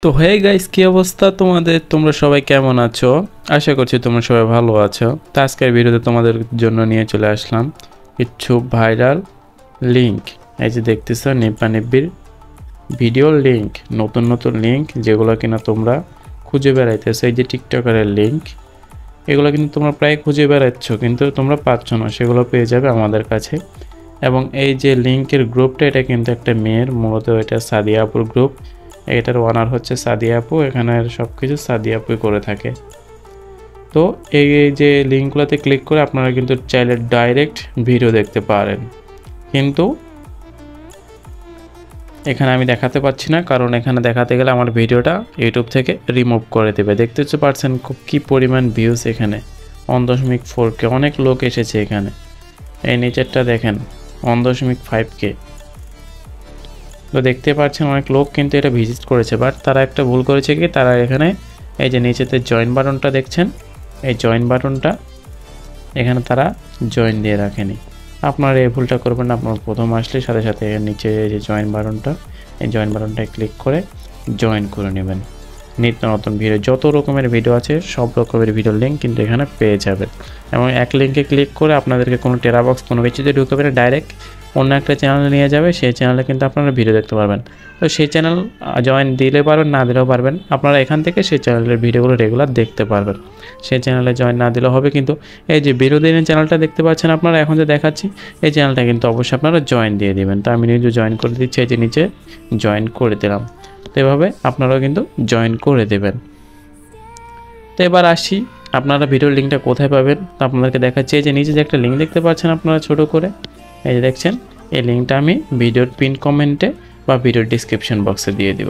তো hey guys, কি অবস্থা তোমাদের? তোমরা সবাই কেমন আছো? আশা করছি তোমরা সবাই ভালো আছো। তো আজকের ভিডিওতে তোমাদের জন্য নিয়ে চলে আসলাম কিছু ভাইরাল লিংক। এই যে দেখতেছো নিব্বা নিব্বির ভিডিও লিংক, নতুন নতুন লিংক যেগুলো কিনা তোমরা খুঁজে বেড়াইতেছো। এই যে টিকটকারের লিংক, এগুলো কিন্তু তোমরা প্রায় খুঁজে বেড়াচ্ছ কিন্তু তোমরা পাচ্ছ না, সেগুলো পেয়ে যাবে আমাদের কাছে। এবং এই যে লিংকের গ্রুপটা, এটা কিন্তু একটা মেয়ের, মূলত এটা সাদিয়া আপুর গ্রুপ। এটার ওনার হচ্ছে সাদিয়া আপু, এখানে সব কিছু সাদিয়া আপুই করে থাকে। তো এই যে লিঙ্কগুলোতে ক্লিক করে আপনারা কিন্তু চাইলে ডাইরেক্ট ভিডিও দেখতে পারেন, কিন্তু এখানে আমি দেখাতে পাচ্ছি না, কারণ এখানে দেখাতে গেলে আমার ভিডিওটা ইউটিউব থেকে রিমুভ করে দেবে। দেখতে পাচ্ছেন কি পরিমাণ ভিউজ এখানে, 1.4K, অনেক লোক এসেছে এখানে। এই নিচেরটা দেখেন 1.5K। তো দেখতে পাচ্ছেন অনেক লোক কিন্তু এটা ভিজিট করেছে, বাট তারা একটা ভুল করেছে কি, তারা এখানে এই যে নিচেতে জয়েন বাটনটা দেখছেন, এই জয়েন বাটনটা এখানে তারা জয়েন দিয়ে রাখেনি। আপনারা এই ভুলটা করবেন না। আপনার প্রথম আসলে সাথে সাথে নিচে এই যে জয়েন বাটনটা, এই জয়েন বাটনটায় ক্লিক করে জয়েন করে নেবেন। নিত্য নতুন ভিডিও, যত রকমের ভিডিও আছে সব রকমের ভিডিওর লিঙ্ক কিন্তু এখানে পেয়ে যাবেন। এবং এক লিঙ্কে ক্লিক করে আপনাদেরকে কোনো টেরাবক্স কোনো কিছুতে ঢুকবে না, ডাইরেক্ট অন্য একটা চ্যানেলে নিয়ে যাবে। সেই চ্যানেলে কিন্তু আপনারা ভিডিও দেখতে পারবেন। তো সেই চ্যানেল জয়েন দিলে পারবেন, না দিলেও পারবেন। আপনারা এখান থেকে সেই চ্যানেলের ভিডিওগুলো রেগুলার দেখতে পারবেন। সেই চ্যানেলে জয়েন না দিলেও হবে, কিন্তু এই যে বিনোদিনী চ্যানেলটা দেখতে পাচ্ছেন আপনারা এখন যে দেখাচ্ছি, এই চ্যানেলটা কিন্তু অবশ্যই আপনারা জয়েন দিয়ে দিবেন। তো আমি নিজে জয়েন করে দিচ্ছি, এই যে নিচে জয়েন করে দিলাম। তো এভাবে আপনারাও কিন্তু জয়েন করে দেবেন। তো এবার আসি, আপনারা ভিডিওর লিঙ্কটা কোথায় পাবেন। তো আপনাদেরকে দেখাচ্ছি, এই যে নিচে যে একটা লিঙ্ক দেখতে পাচ্ছেন আপনারা ছোট করে, এই যে দেখছেন, এই লিঙ্কটা আমি ভিডিওর পিন কমেন্টে বা ভিডিওর ডিসক্রিপশন বক্সে দিয়ে দিব।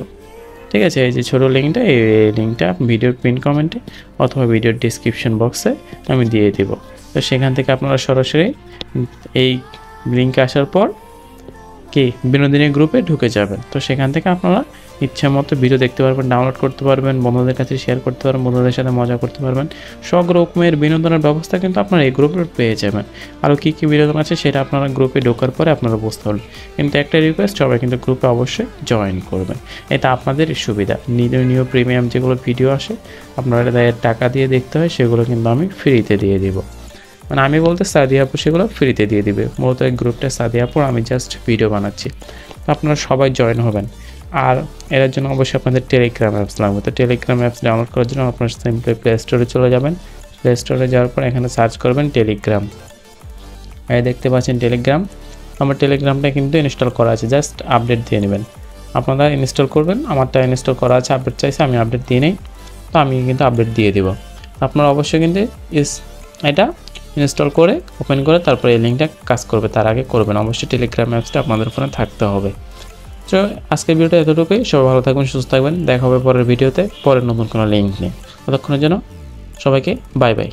ঠিক আছে, এই যে ছোটো লিঙ্কটা, এই লিঙ্কটা ভিডিওর পিন কমেন্টে অথবা ভিডিওর ডিসক্রিপশন বক্সে আমি দিয়ে দিব। তো সেখান থেকে আপনারা সরাসরি এই লিঙ্কে আসার পর কি বিনোদিনী গ্রুপে ঢুকে যাবেন। তো সেখান থেকে আপনারা ইচ্ছা মতো ভিডিও দেখতে পারবেন, ডাউনলোড করতে পারবেন, বন্ধুদের কাছে শেয়ার করতে পারবেন, বন্ধুদের সাথে মজা করতে পারবেন। সব রকমের বিনোদনের ব্যবস্থা কিন্তু আপনারা এই গ্রুপে পেয়ে যাবেন। আরও কী কী বিনোদন আছে সেটা আপনারা গ্রুপে ঢোকার পরে আপনারা বুঝতে পারবেন। কিন্তু একটা রিকোয়েস্ট, সবাই কিন্তু গ্রুপে অবশ্যই জয়েন করবেন। এটা আপনাদের সুবিধা। নিউ প্রিমিয়াম যেগুলো ভিডিও আসে আপনারা টাকা দিয়ে দেখতে হয়, সেগুলো কিন্তু আমি ফ্রিতে দিয়ে দিব। মানে আমি বলতে সাদিয়া আপু সেগুলো ফ্রিতে দিয়ে দিবে। মূলত এই গ্রুপটা সাদিয়া আপুর, আমি জাস্ট ভিডিও বানাচ্ছি। তো আপনারা সবাই জয়েন হবেন। আর এর জন্য অবশ্যই আপনাদের টেলিগ্রাম অ্যাপস লাগবে। তো টেলিগ্রাম অ্যাপস ডাউনলোড করার জন্য আপনারা সিম্পলি প্লে স্টোরে চলে যাবেন। প্লে স্টোরে যাওয়ার পর এখানে সার্চ করবেন টেলিগ্রাম। এই দেখতে পাচ্ছেন টেলিগ্রাম। আমার টেলিগ্রামটা কিন্তু ইনস্টল করা আছে, জাস্ট আপডেট দিয়ে নেবেন। আপনারা ইনস্টল করবেন, আমারটা ইনস্টল করা আছে, আপডেট চাইছে, আমি আপডেট দিয়ে নেই। তো আমি কিন্তু আপডেট দিয়ে দিব। আপনারা অবশ্যই কিন্তু এটা ইনস্টল করে ওপেন করে তারপরে এই লিঙ্কটা কাজ করবে, তার আগে করবেন। অবশ্যই টেলিগ্রাম অ্যাপসটা আপনাদের ফোনে থাকতে হবে। তো আজকের ভিডিওটা এতটুকুই। সবাই ভালো থাকবেন, সুস্থ থাকবেন। দেখা হবে পরের ভিডিওতে, পরের নতুন কোনো লিঙ্ক নিয়ে। ততক্ষণের জন্য সবাইকে বাই বাই।